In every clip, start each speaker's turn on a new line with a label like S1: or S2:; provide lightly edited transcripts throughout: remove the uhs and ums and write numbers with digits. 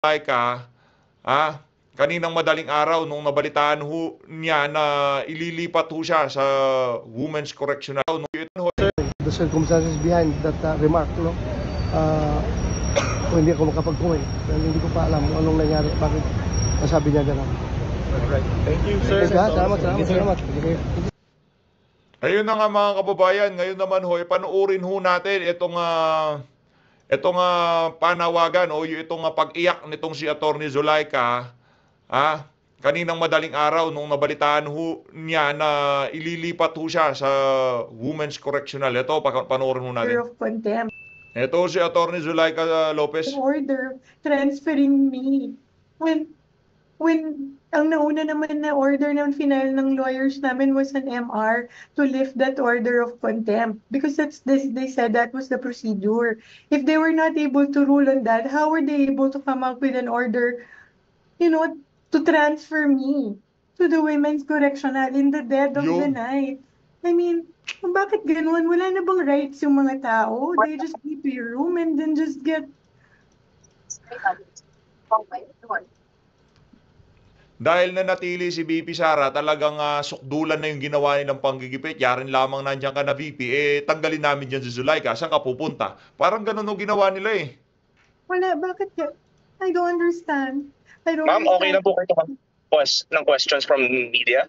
S1: Laika, kaninang madaling araw nung nabalitaan niya na ililipat siya sa Women's Correctional.
S2: The circumstances behind that remark, no? Hindi ako makapag-comment. Hindi ko pa alam anong nangyari, bakit nasabi niya gano'n.
S3: Alright. Thank you, sir.
S2: Salamat.
S1: Ayun na nga mga kababayan, ngayon naman panoorin natin itong panawagan o itong pag-iyak nitong si Attorney Zulaika, kaninang madaling araw nung nabalitaan niya na ililipat siya sa Women's Correctional. Ito, panoorin natin.
S4: Of contempt.
S1: Ito si Attorney Zulaika Lopez.
S4: Order transferring me. When ang nauna naman na order ng final ng lawyers namin was an MR to lift that order of contempt. Because they said that was the procedure. If they were not able to rule on that, how were they able to come up with an order, to transfer me to the Women's Correctional in the dead of the night? I mean, bakit ganun? Wala na bang rights yung mga tao? They just need to your room and then just get...
S1: Dahil na natili si VP Sara, talagang sukdulan na yung ginawa nilang panggigipit. Yarin lamang nandiyan ka na VP, tanggalin namin dyan si Zulaika. Saan ka pupunta? Parang ganun yung ginawa nila eh.
S4: Wala, bakit ka? I don't understand.
S5: Ma'am, okay na po kayo ng questions from media?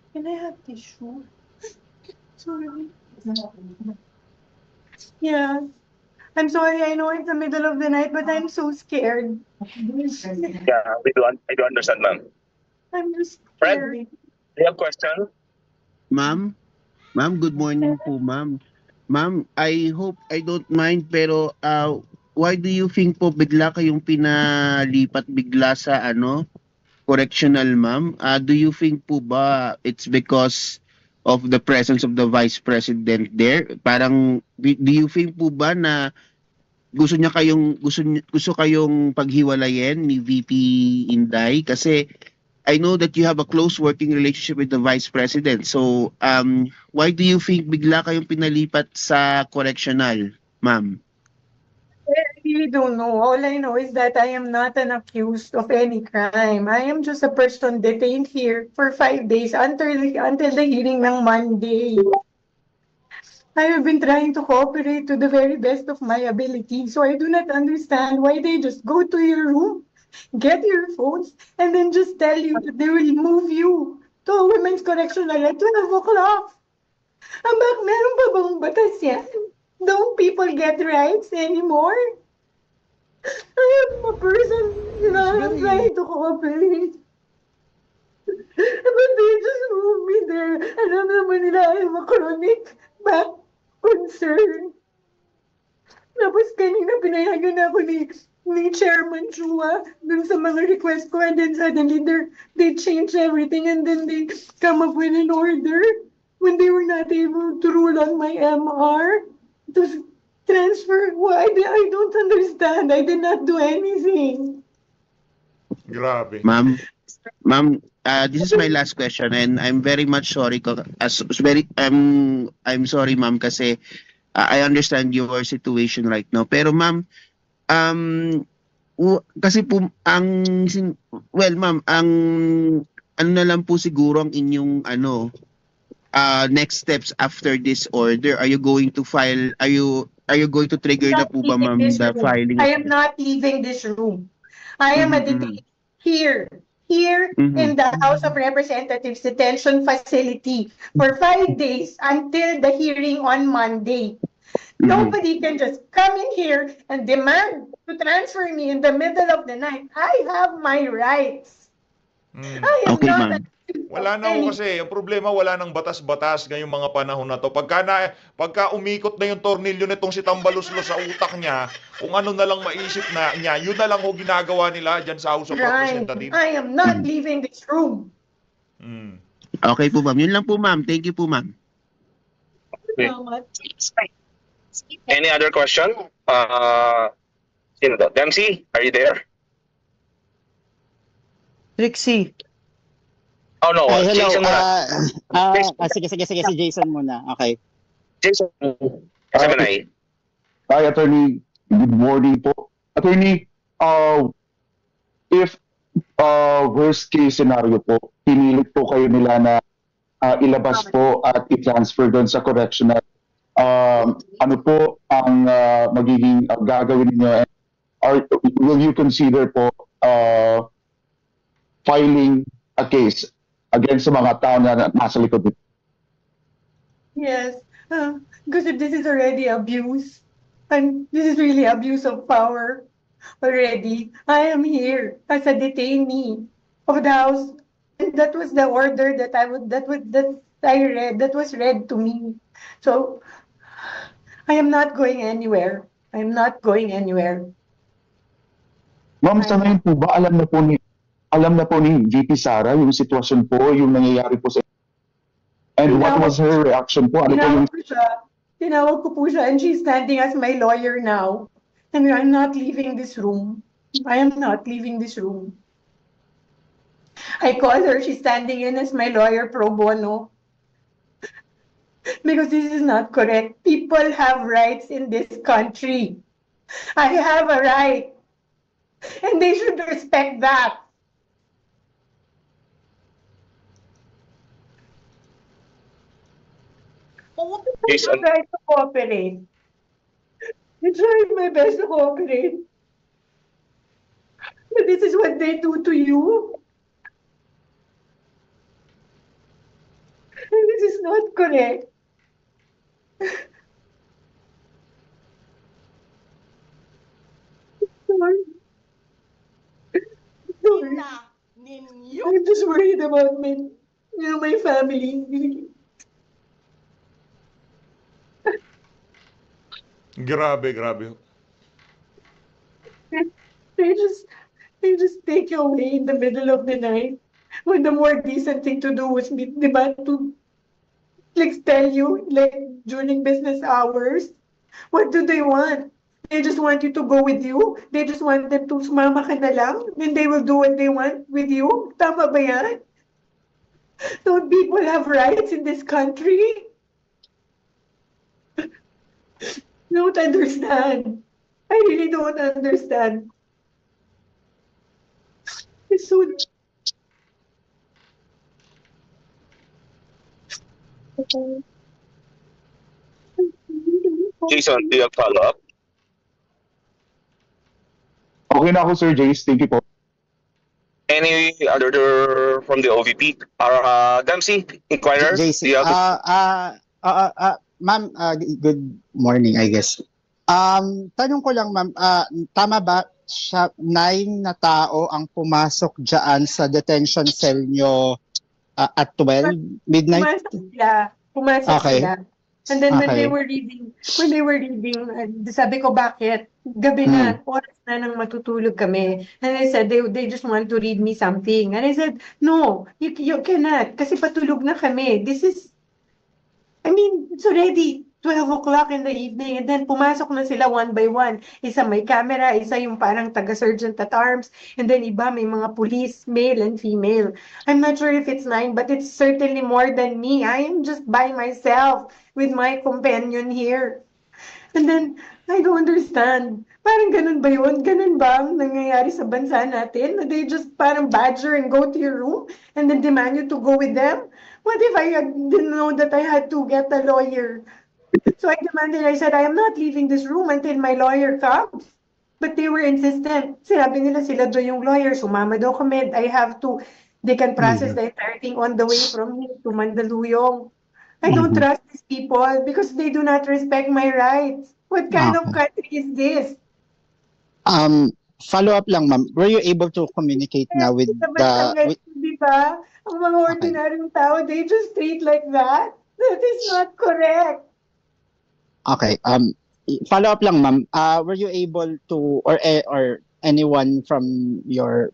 S4: Can I have tissue? Sorry. Yeah. I'm sorry, I know it's the middle of the night, but I'm so scared.
S5: Yeah, I do understand, ma'am.
S4: I'm just
S5: Fred,
S4: scared.
S5: do you have question?
S6: Ma'am, good morning po, ma'am. Ma'am, I hope I don't mind, pero why do you think po bigla kayong pinalipat bigla sa correctional, ma'am? Do you think po ba it's because of the presence of the Vice President there? Parang, do you think po ba na gusto kayong paghiwalayin ni VP Inday? Kasi I know that you have a close working relationship with the Vice President. So, why do you think bigla kayong pinalipat sa correctional, ma'am?
S4: I really don't know. All I know is that I am not an accused of any crime. I am just a person detained here for 5 days until the hearing ng Monday. I have been trying to cooperate to the very best of my ability, so I do not understand why they just go to your room, get your phones, and then just tell you that they will move you to a women's correctional at 12 o'clock. Meron pa bang batas yan? Don't people get rights anymore? I am a person, I'm trying to cooperate. But they just move me there. Alam naman nila, I have a chronic back concern. Tapos kanina pinayagan ako ni Chairman Chua dun sa mga request ko, and then suddenly they change everything, and then they come up with an order when they were not able to rule on my MR. To transfer, why? I don't understand. I did not do anything.
S1: Grabe.
S6: Ma'am, this is my last question, and I'm very much sorry. I'm sorry, ma'am, kasi I understand your situation right now. Pero ma'am, kasi po ma'am, ang na lang po siguro ang inyong next steps after this order. Are you going to file? Are you going to trigger na po ba, ma'am, the filing?
S4: I am not leaving this room. I am a detained here in the House of Representatives detention facility for 5 days until the hearing on Monday. Nobody can just come in here and demand to transfer me in the middle of the night. I have my rights. I am
S6: Okay,
S4: not
S6: ma'am.
S1: Wala na kasi, ang problema wala nang batas-batas ngayong mga panahon na to. Pagka umikot na yung tornilyo nitong si Tambaluslo sa utak niya, kung ano na lang maisip niya, yun na lang ginagawa nila dyan sa House of Representatives.
S4: I am not leaving this room.
S6: Okay po, ma'am. Yun lang po, ma'am. Thank you po, ma'am.
S5: Any other question? Sino to? Dempsey, are you there?
S7: Trixie.
S5: Oh no,
S7: Hello.
S5: Jason muna.
S7: Sige, si Jason muna. Okay.
S5: Jason, SMNI.
S8: Hi, Attorney. Good morning po. Attorney, if worst case scenario po, pinilit po kayo nila na ilabas po at i-transfer doon sa correctional, ano po ang magiging gagawin niyo? Or will you consider po filing a case against sa mga tao na nasa likod nito?
S4: Yes, because if this is already abuse, and this is really abuse of power already. I am here as a detainee of the house, and that was the order that I read, that was read to me. So I am not going anywhere. I am not going anywhere.
S8: Ma'am, sa ngayon po ba alam na po ni VP Sara yung sitwasyon po, yung nangyayari po sa... And what was her reaction po? Ano po yung...
S4: Tinawag ko po siya, and she's standing as my lawyer now. And I'm not leaving this room. I am not leaving this room. I call her, she's standing in as my lawyer pro bono. Because this is not correct. People have rights in this country. I have a right. And they should respect that.
S5: Jason.
S4: I'm trying to cooperate. I'm trying my best to cooperate. But this is what they do to you. And this is not correct. Sorry. Sorry. I'm just worried about my family.
S1: Grabe, grabe.
S4: They just take you away in the middle of the night when the more decent thing to do was to like tell you like during business hours. What do they want? They just want you to go with you. They just want them to sumama ka na lang, and they will do what they want with you. Tama ba yan? Don't people have rights in this country? Don't understand. I really don't understand. It's so...
S5: Jason, do you have follow-up?
S8: Okay na ako, Sir Jace. Thank you po.
S5: Any other from the OVP? Dempsey, Inquirer, do
S7: JC,
S5: you have...
S7: ma'am, good morning, I guess. Tanong ko lang, ma'am, tama ba siya 9 na tao ang pumasok dyan sa detention cell nyo at 12 midnight?
S4: Pumasok
S7: Okay.
S4: sila. And then when
S7: Okay.
S4: they were reading, sabi ko, bakit? Gabi na, oras na nang matutulog kami. And I said, they just want to read me something. And I said, no, you cannot. Kasi patulog na kami. It's already 12 o'clock in the evening, and then pumasok na sila one by one. Isa may camera, isa yung parang taga-sergeant at arms, and then iba may mga police, male and female. I'm not sure if it's 9, but it's certainly more than me. I am just by myself with my companion here. And then, I don't understand. Parang ganun ba yun? Ganun ba ang nangyayari sa bansa natin? They just parang badger and go to your room and then demand you to go with them? What if I didn't know that I had to get a lawyer? So I demanded, I said, I am not leaving this room until my lawyer comes. But they were insistent. Sinabi nila sila doon yung lawyer. Sumama daw kami. They can process the entire thing on the way from here to Mandaluyong. I don't trust these people because they do not respect my rights. What kind of country is this?
S7: Follow up lang, ma'am. Were you able to communicate now with the...
S4: Di ba? Ang mga ordinaryong tao, they just treat like that. That is not correct.
S7: Okay. Follow up lang, ma'am. Were you able to, or anyone from your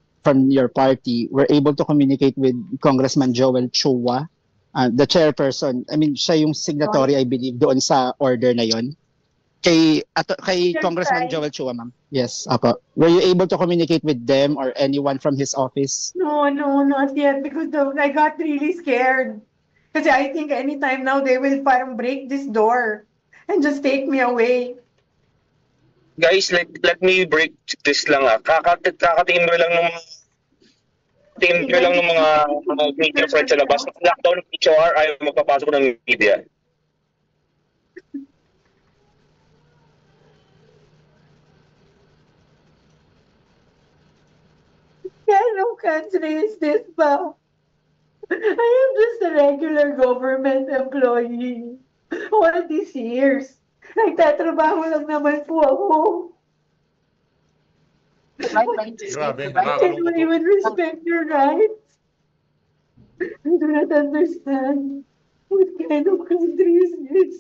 S7: party, were able to communicate with Congressman Joel Chua, the chairperson? I mean, siya yung signatory, I believe, doon sa order na yon. Kay Congressman Joel Chua, ma'am. Yes, apo. Were you able to communicate with them or anyone from his office?
S4: No, not yet, because I got really scared. Kasi I think anytime now they will parang break this door and just take me away.
S5: Guys, let me break this lang Kakatimbro lang ng mga media friends sa labas. Lockdown ng HR, ayaw magpapasok ng media.
S4: Anong country is this ba? I am just a regular government employee. All these years. Nagtatrabaho lang naman po ako.
S1: Grabe,
S4: Can you even respect your rights? I do not understand. What kind of country is this?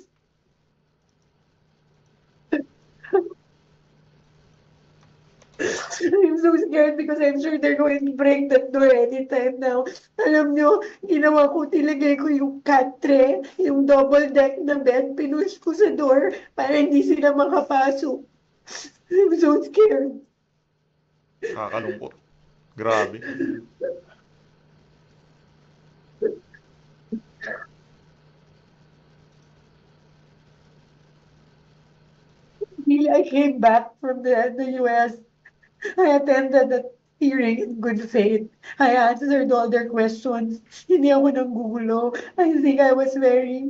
S4: I'm so scared because I'm sure they're going to break that door anytime now. Alam nyo, ginawa ko, tilagay ko yung katre, yung double deck na bed, pinush ko sa door para hindi sila makapasok. I'm so scared.
S1: Nakakalungkot. Grabe.
S4: I came back from the US. I attended that hearing in good faith. I answered all their questions. Hindi ako nanggugulo. I think I was very,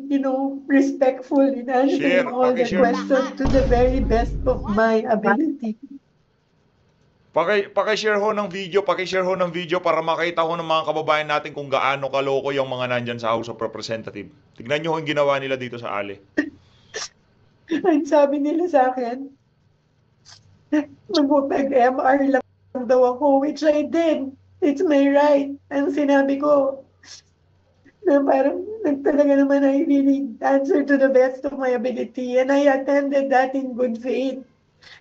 S4: respectful in answering all the questions to the very best of my ability.
S1: Paki-share ho ng video para makita ho ng mga kababayan natin kung gaano kaloko yung mga nandyan sa House of Representatives. Tignan nyo yung ginawa nila dito sa Ali.
S4: Ang sabi nila sa akin, mag-MR lang daw ako, which I did. It's my right. Ang sinabi ko, na parang talaga naman I really answered to the best of my ability and I attended that in good faith.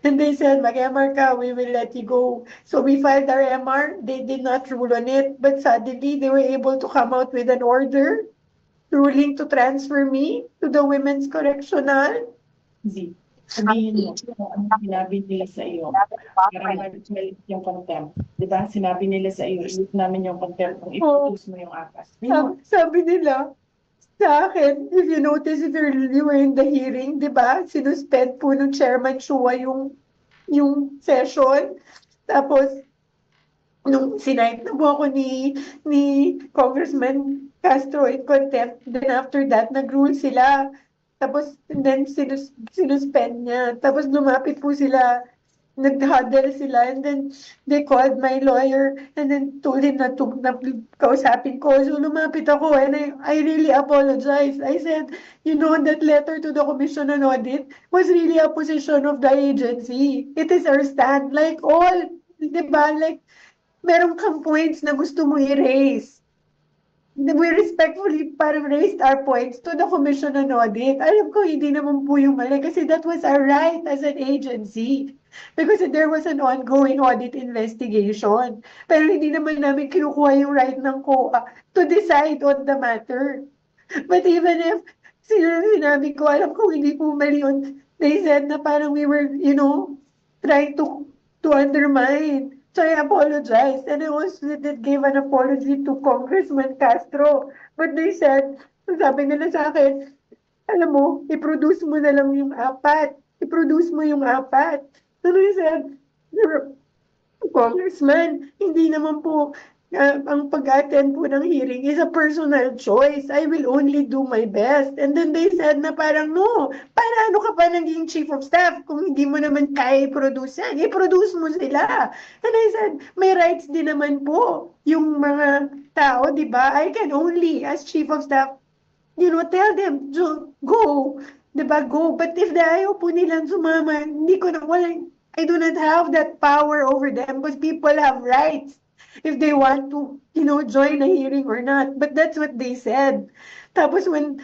S4: And they said, mag-MR ka, we will let you go. So we filed our MR. They did not rule on it. But suddenly, they were able to come out with an order ruling to transfer me to the Women's Correctional.
S9: Sabihin mo, ano sinabi nila sa iyo? Para ma-delete yung contempt. Diba? Sinabi nila sa iyo, ilip namin yung contempt kung i-produce mo yung akas.
S4: Sabi nila, sa akin, if you notice, if you were in the hearing, di ba, sinuspend po ng Chairman Chua yung session. Tapos, nung sinight na po ako ni Congressman Castro in contempt, then after that, nag-rule sila. Tapos, then sinuspend niya. Tapos, lumapit po sila, nag-huddle sila, and then they called my lawyer and then told him na kausapin ko. So lumapit ako and I really apologized. I said, that letter to the Commission on Audit was really a position of the agency. It is our stand. Like all, diba? Like, meron kang points na gusto mo i-raise. We respectfully parang raised our points to the Commission on Audit. Alam ko, hindi naman po yung mali kasi that was our right as an agency. Because there was an ongoing audit investigation. Pero hindi naman namin kinukuha yung right ng COA to decide on the matter. But even if sinabi ko, alam ko hindi po mali yun, they said na parang we were, trying to undermine. So I apologized. And I also gave an apology to Congressman Castro. But they said, sabi nila sa akin, alam mo, i-produce mo na lang yung apat. I-produce mo yung apat. So I said, Congressman, hindi naman po ang pag-attend po ng hearing is a personal choice. I will only do my best. And then they said na parang, no, paano ka pa naging chief of staff kung hindi mo naman kaya i-produce yan? I-produce mo sila. And I said, may rights din naman po yung mga tao, di ba? I can only, as chief of staff, tell them to go. Diba, go. But if ayaw po nilang sumama, I do not have that power over them because people have rights if they want to, join a hearing or not. But that's what they said. Tapos and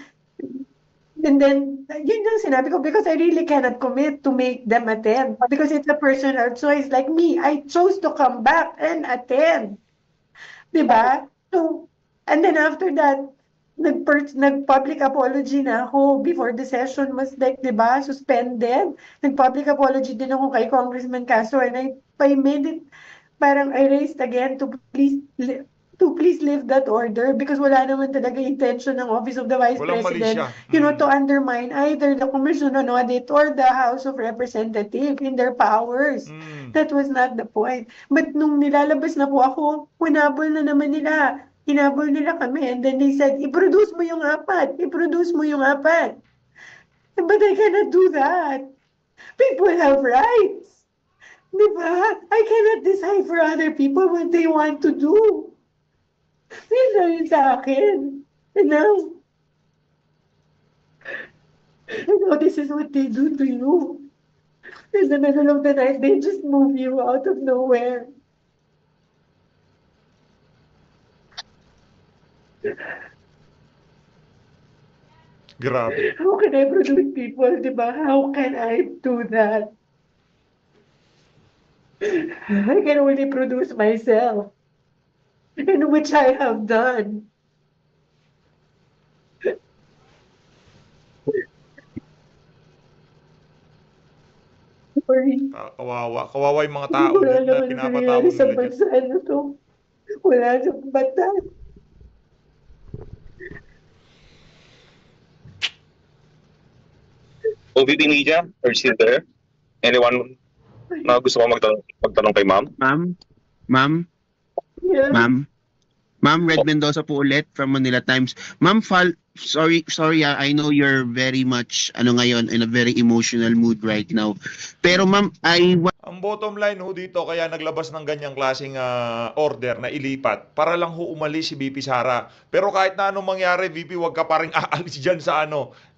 S4: then, yun yung sinabi ko because I really cannot commit to make them attend because it's a personal choice. Like me, I chose to come back and attend. Diba? So, and then after that, nag-public apology na ako before the session was diba, suspended. Nag-public apology din ako kay Congressman Castro and I made it, parang I raised again to please to please lift that order because wala naman talaga intention ng Office of the Vice
S1: Walang mali
S4: President,
S1: siya.
S4: to undermine either the Commission on Audit or the House of Representatives in their powers. That was not the point. But nung nilalabas na po ako, hunabol na naman nila. Hinabol nila kami and then they said, i-produce mo yung apat. I-produce mo yung apat. But I cannot do that. People have rights. Diba? I cannot decide for other people what they want to do. Yun lang yun sa akin. You know? This is what they do to you. In the middle of the night, they just move you out of nowhere.
S1: Grabe.
S4: How can I produce people, diba? How can I do that? I can only produce myself, in which I have done. Sorry.
S1: Kawawa. Kawawa yung mga tao
S4: Wala
S1: na
S4: naman
S1: pinapatawag
S4: nangyayari sa
S1: nila dyan.
S4: bansa na to. Wala sa batas.
S5: OVP Media, are you still there? Anyone na gusto ko magtanong kay ma'am?
S6: Ma'am,
S4: Yeah.
S6: Ma'am Red Mendoza po ulit from Manila Times. Ma'am, sorry, I know you're very much ngayon in a very emotional mood right now. Pero ma'am,
S1: Ang bottom line ho dito, kaya naglabas ng ganyang klaseng order na ilipat para lang ho umalis si VP Sara. Pero kahit na anong mangyari, VP, wag ka pa rin aalis dyan sa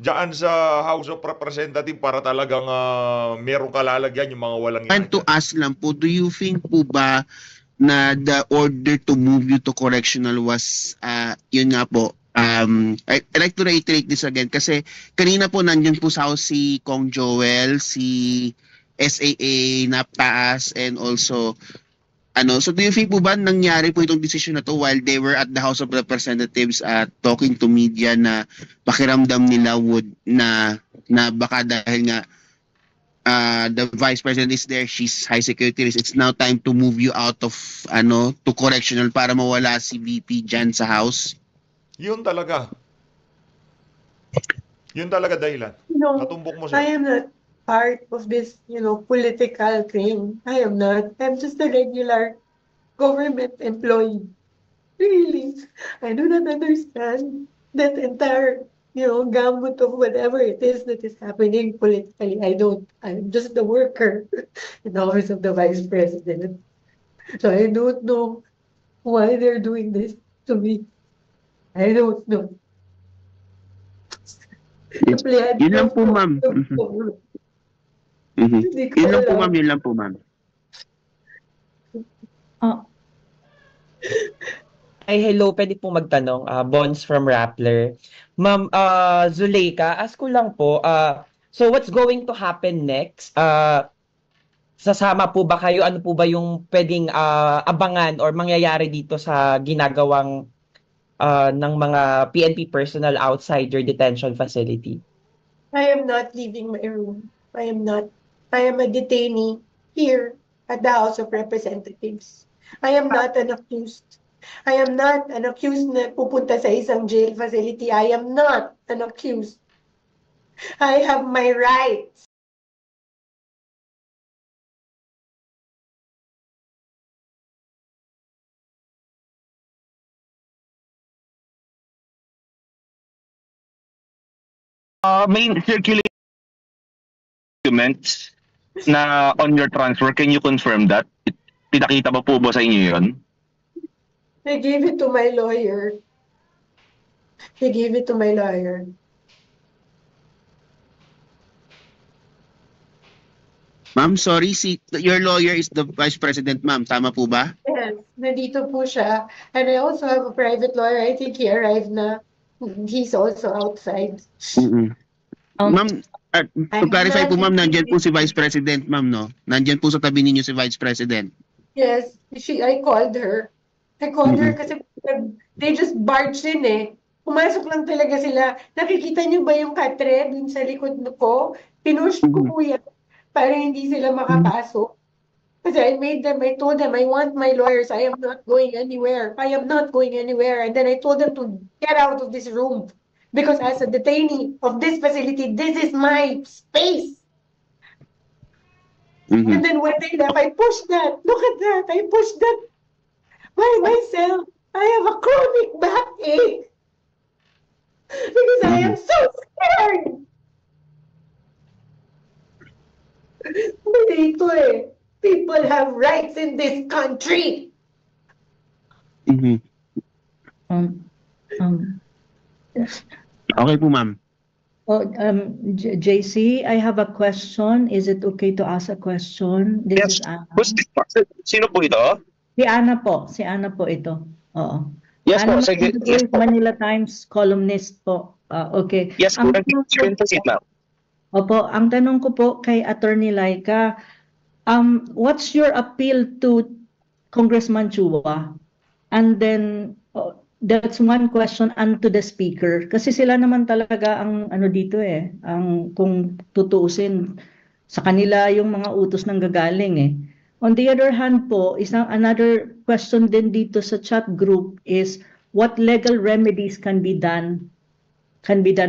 S1: dyan sa House of Representatives para talagang merong kalalagyan yung mga walang yan.
S6: to ask lang po, do you think po ba na the order to move you to correctional was yun nga po, I'd like to reiterate this again kasi kanina po nandyan po sa house si Kong Joel, si SAA, Naptaas, and also so do you think po ba nangyari po itong decision na to while they were at the House of Representatives talking to media na pakiramdam nila na baka dahil nga the Vice President is there, she's high security risk, it's now time to move you out of to correctional para mawala si VP dyan sa House?
S1: Yun talaga. Yun talaga dahilan. Natumbok mo siya.
S4: I am not part of this, political thing. I am not. I'm just a regular government employee. Really. I do not understand that entire, gamut of whatever it is that is happening politically. I don't. I'm just the worker in the office of the Vice President. So I don't know why they're doing this to me. I don't know.
S6: Yun lang po, ma'am. Yun lang po, ma'am. Yun lang po, ma'am.
S10: Ay, hello. Pwede po magtanong. Bonds from Rappler. Ma'am, Zuleika, ask ko lang po. So what's going to happen next? Sasama po ba kayo? Ano po ba yung pwedeng abangan or mangyayari dito sa ginagawang ng mga PNP personnel outside your detention facility?
S4: I am not leaving my room. I am not. I am a detainee here at the House of Representatives. I am not an accused. I am not an accused na pupunta sa isang jail facility. I am not an accused. I have my rights.
S5: May circulating documents na on your transfer. Can you confirm that? Pinakita ba po ba sa inyo yun?
S4: I gave it to my lawyer. He gave it to my lawyer.
S6: Ma'am, sorry, your lawyer is the Vice President, ma'am. Tama po ba?
S4: Yes, nandito po siya. And I also have a private lawyer. I think he arrived na. He's also outside.
S6: Ma'am, to clarify po, ma'am, nandyan po si Vice President, ma'am, no? Nandyan po sa tabi ninyo si Vice President.
S4: Yes, I called her. I called her kasi they just barged in eh. Pumasok lang talaga sila. Nakikita niyo ba yung katre dun sa likod ko? Pinush ko po yan para hindi sila makapasok. Kasi I told them, I want my lawyers. I am not going anywhere. I am not going anywhere. And then I told them to get out of this room. Because as a detainee of this facility, this is my space. And then when they left, I pushed that. Look at that. I pushed that by myself. I have a chronic backache. Because I am so scared. Dito eh. People have rights in this country.
S6: Okay po, ma'am.
S11: JC, I have a question. Is it okay to ask a question? This is Anna.
S5: Sino po ito?
S11: Si Anna po. Si Anna po ito. Oo.
S5: Yes
S11: Anna
S5: po. Sige. Yes po.
S11: Manila Times columnist po. Okay.
S5: Yes po. Proceed, ma'am.
S11: Opo, ang tanong ko po kay Attorney Laika, what's your appeal to Congressman Chua? And then, that's one question unto the speaker. Kasi sila naman talaga ang ano dito eh, ang kung tutuusin sa kanila yung mga utos ng gagaling eh. On the other hand po, another question din dito sa chat group is what legal remedies can be done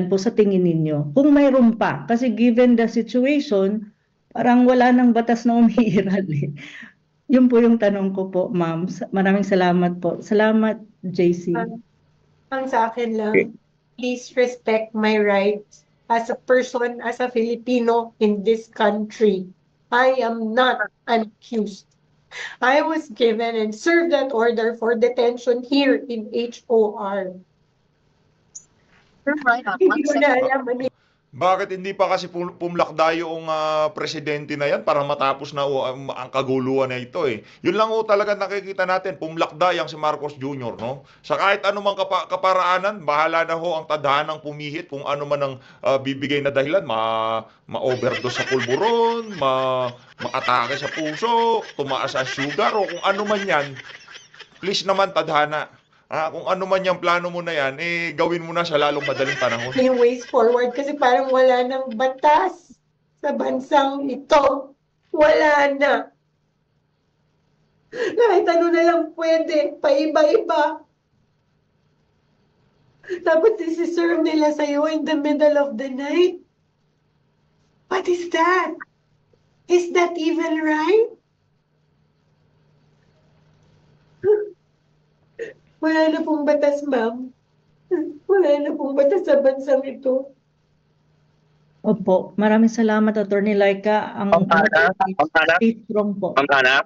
S11: po sa tingin ninyo? Kung mayroon pa, kasi given the situation, parang wala nang batas na umiiral eh. Yun po yung tanong ko po, ma'am. Maraming salamat po. Salamat, JC.
S4: Ang sa akin lang, please respect my rights as a person, as a Filipino in this country. I am not an accused. I was given and served that order for detention here in HOR. Hindi ko na alam.
S1: Bakit hindi pa kasi pumlakda yung presidente na yan para matapos na ang kaguluhan na ito eh. Yun lang talaga nakikita natin, pumlakda yang si Marcos Jr. no. Sa kahit anumang kaparaanan, bahala na ho ang tadhanang pumihit kung ano man ang bibigay na dahilan, ma-overdose sa pulburon, ma-atake sa puso, tumaas ang sugar o kung ano man yan. Please naman tadhana. Kung ano man yung plano mo na yan, gawin mo na sa lalong madaling panahon.
S4: Yung ways forward kasi parang wala nang batas sa bansang ito. Wala na. Kahit ano na lang pwede, paiba-iba. Tapos isi-serve nila sa'yo in the middle of the night. What is that? Is that even right? Wala na pong batas, ma'am. Wala na pong batas sa bansang ito.
S11: Opo, maraming salamat, Attorney Laika. Stay strong po.
S5: Ma'am Hana?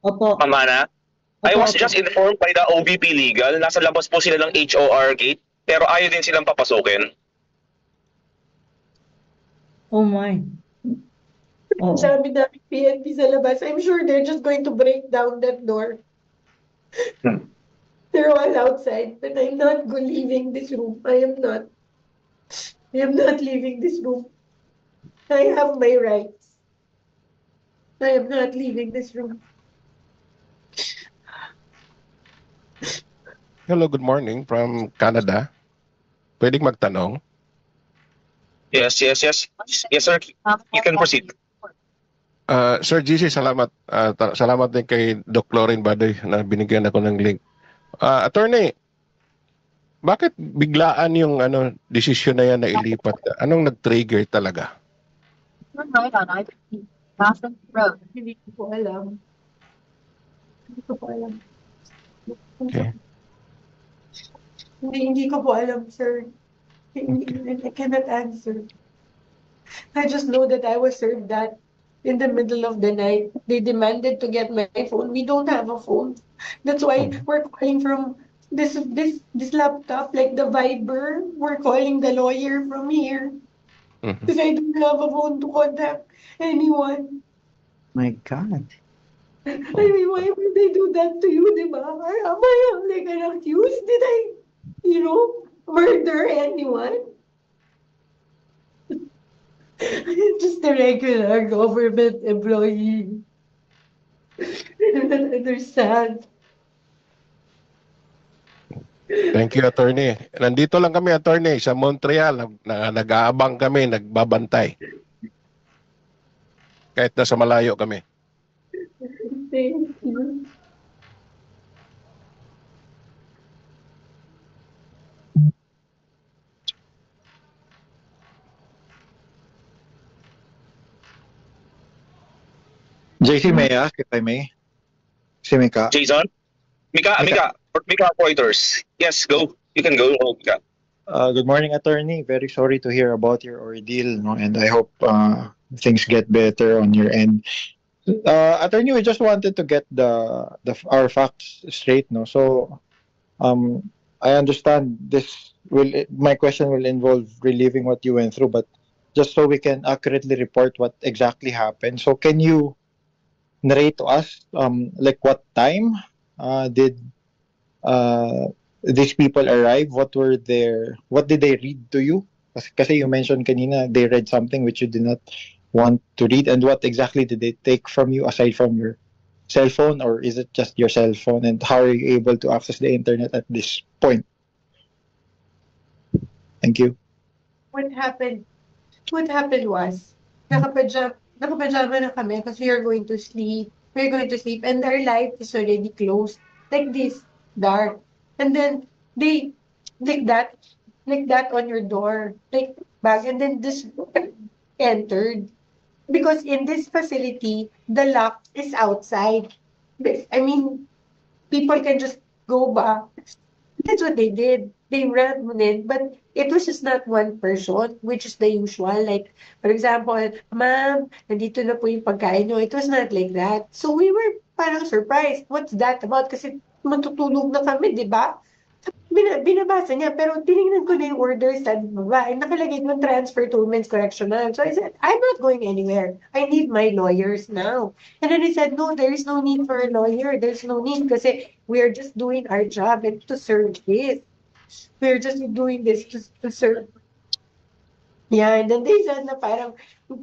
S11: Opo.
S5: Ma'am Hana? I was just informed by the OVP Legal, nasa labas po sila ng HOR gate, pero ayaw din silang papasukin.
S11: Oh my.
S4: Sabi na PNP sa labas, I'm sure they're just going to break down that door. They're all outside, but I'm not leaving this room. I am not. I am not leaving this room. I have my rights. I am not leaving this room.
S12: Hello, good morning from Canada. Pwedeng magtanong?
S5: Yes, sir. You can proceed.
S12: Sir GC, salamat. Salamat din kay Doc Lauren Badoy na binigyan ako ng link. Attorney, bakit biglaan yung desisyon na yan na ilipat? Anong nag-trigger talaga?
S4: Hindi ko po alam. Hindi ko po alam.
S12: Okay.
S4: Hindi ko po alam, sir. I cannot answer. I just know that I was served that in the middle of the night. They demanded to get my phone. We don't have a phone. That's why we're calling from this laptop, like the Viber. We're calling the lawyer from here. Because I don't have a phone to contact anyone.
S7: My God.
S4: I mean, why would they do that to you, diba? Am I like an accused? Did I, murder anyone? I'm just a regular government employee. I don't understand.
S12: Thank you, Attorney. Nandito lang kami, Attorney, sa Montreal. Nag-aabang kami, nagbabantay. Kahit nasa malayo kami.
S4: Thank you.
S3: JC, may I ask if I may? Si Mika.
S5: Jason? Mika Reuters. Yes, go. You can go, Mika.
S3: Good morning, attorney. Very sorry to hear about your ordeal, no? And I hope things get better on your end. Attorney, we just wanted to get our facts straight, no? So, I understand my question will involve reliving what you went through, but just so we can accurately report what exactly happened. So, can you narrate to us, like what time did these people arrive? What did they read to you? Kasi you mentioned kanina they read something which you did not want to read, and what exactly did they take from you aside from your cell phone, or is it just your cell phone, and how are you able to access the internet at this point? Thank you.
S4: What happened was, nakapajama na kami kasi we are going to sleep. We're going to sleep and our light is already closed. Like this, dark. And then they like that on your door. Like back, and then this entered. Because in this facility, the lock is outside. I mean, people can just go back. That's what they did. They ran in, but it was just not one person, which is the usual. Like, for example, ma'am, nandito na po yung pagkain nyo. It was not like that. So we were parang surprised. What's that about? Kasi matutulog na kami, di ba? Binabasa niya, pero tinignan ko na yung order sa baba. Ay, nakalagay ng transfer to Women's Correctional. So I said, I'm not going anywhere. I need my lawyers now. And then he said, no, there is no need for a lawyer. There's no need kasi we are just doing our job and to serve this. We're just doing this to serve. Yeah, and then they said na parang,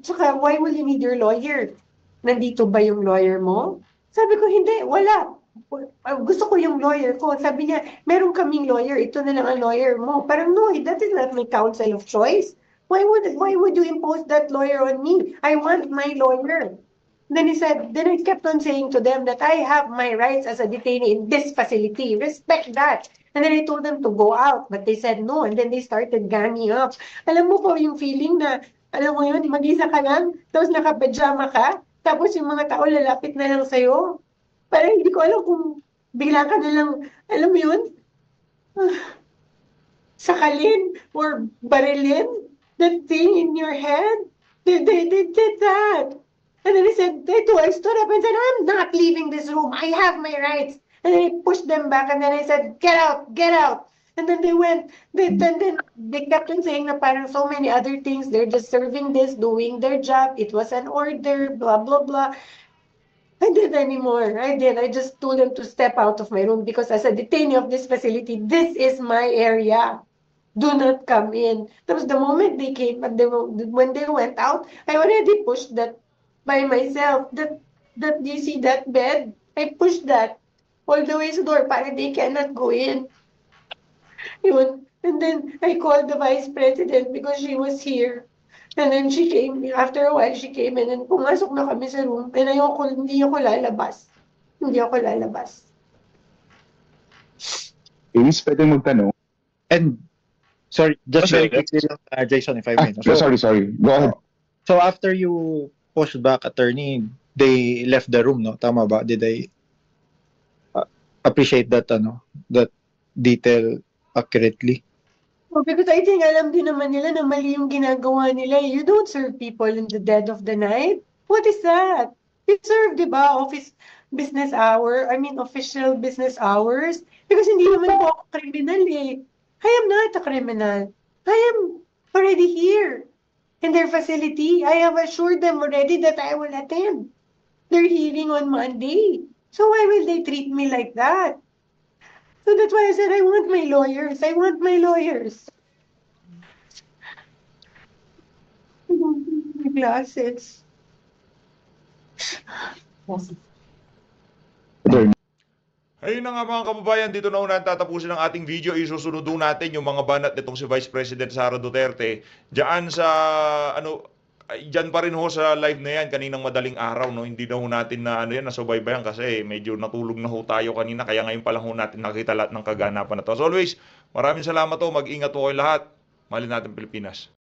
S4: tsaka, why will you need your lawyer? Nandito ba yung lawyer mo? Sabi ko, hindi, wala. Gusto ko yung lawyer ko. Sabi niya, meron kaming lawyer, ito na lang ang lawyer mo. Parang, no, that is not my counsel of choice. Why would you impose that lawyer on me? I want my lawyer. Then I kept on saying to them that I have my rights as a detainee in this facility. Respect that. And then I told them to go out, but they said no. And then they started ganging up. Alam mo po yung feeling na, alam mo yun, mag-isa ka lang, tapos nakapajama ka, tapos yung mga tao lalapit na lang sa'yo. Parang hindi ko alam kung bigla ka na lang, alam mo yun, sakalin or barilin, that thing in your head. They did that. And then I stood up and said, I'm not leaving this room. I have my rights. And then I pushed them back and then I said, get out, get out. And then they went, then they kept on saying na parang so many other things. They're just serving this, doing their job. It was an order, blah, blah, blah. I didn't anymore. I just told them to step out of my room because as a detainee of this facility, this is my area. Do not come in. That was the moment they came, but when they went out, I already pushed that by myself. That you see that bed? I pushed that all the way to the door para they cannot go in. Yun. And then I called the vice president because she was here. And then she came, after a while, she came in and pumasok na kami sa room. And hindi ako lalabas. Hindi ako lalabas.
S8: Ace, pwede magtanong?
S3: And, sorry, just very quickly, Jason, if I may.
S8: Sorry. Go ahead.
S3: So after you pushed back, attorney, they left the room, no? Tama ba? Did they appreciate that, that detail accurately?
S4: Oh, because I think alam din naman nila na mali yung ginagawa nila. You don't serve people in the dead of the night. What is that? You serve, di ba, official business hours. Because hindi naman po ako kriminal eh. I am not a criminal. I am already here in their facility. I have assured them already that I will attend their hearing on Monday. So why will they treat me like that? So that's why I said, I want my lawyers. I want my lawyers. My glasses.
S1: Ayun na nga mga kababayan, dito na una tatapusin ang ating video. Isusunodun natin yung mga banat nitong si Vice President Sara Duterte diyan sa dyan pa rin ho sa live na yan kaninang madaling araw, no? Hindi na ho natin na nasubaybayan kasi medyo natulog na ho tayo kanina, kaya ngayon pa lang ho natin nakita lahat ng kaganapan na to. As always, maraming salamat ho, mag-ingat po kayo lahat. Mahalin natin Pilipinas.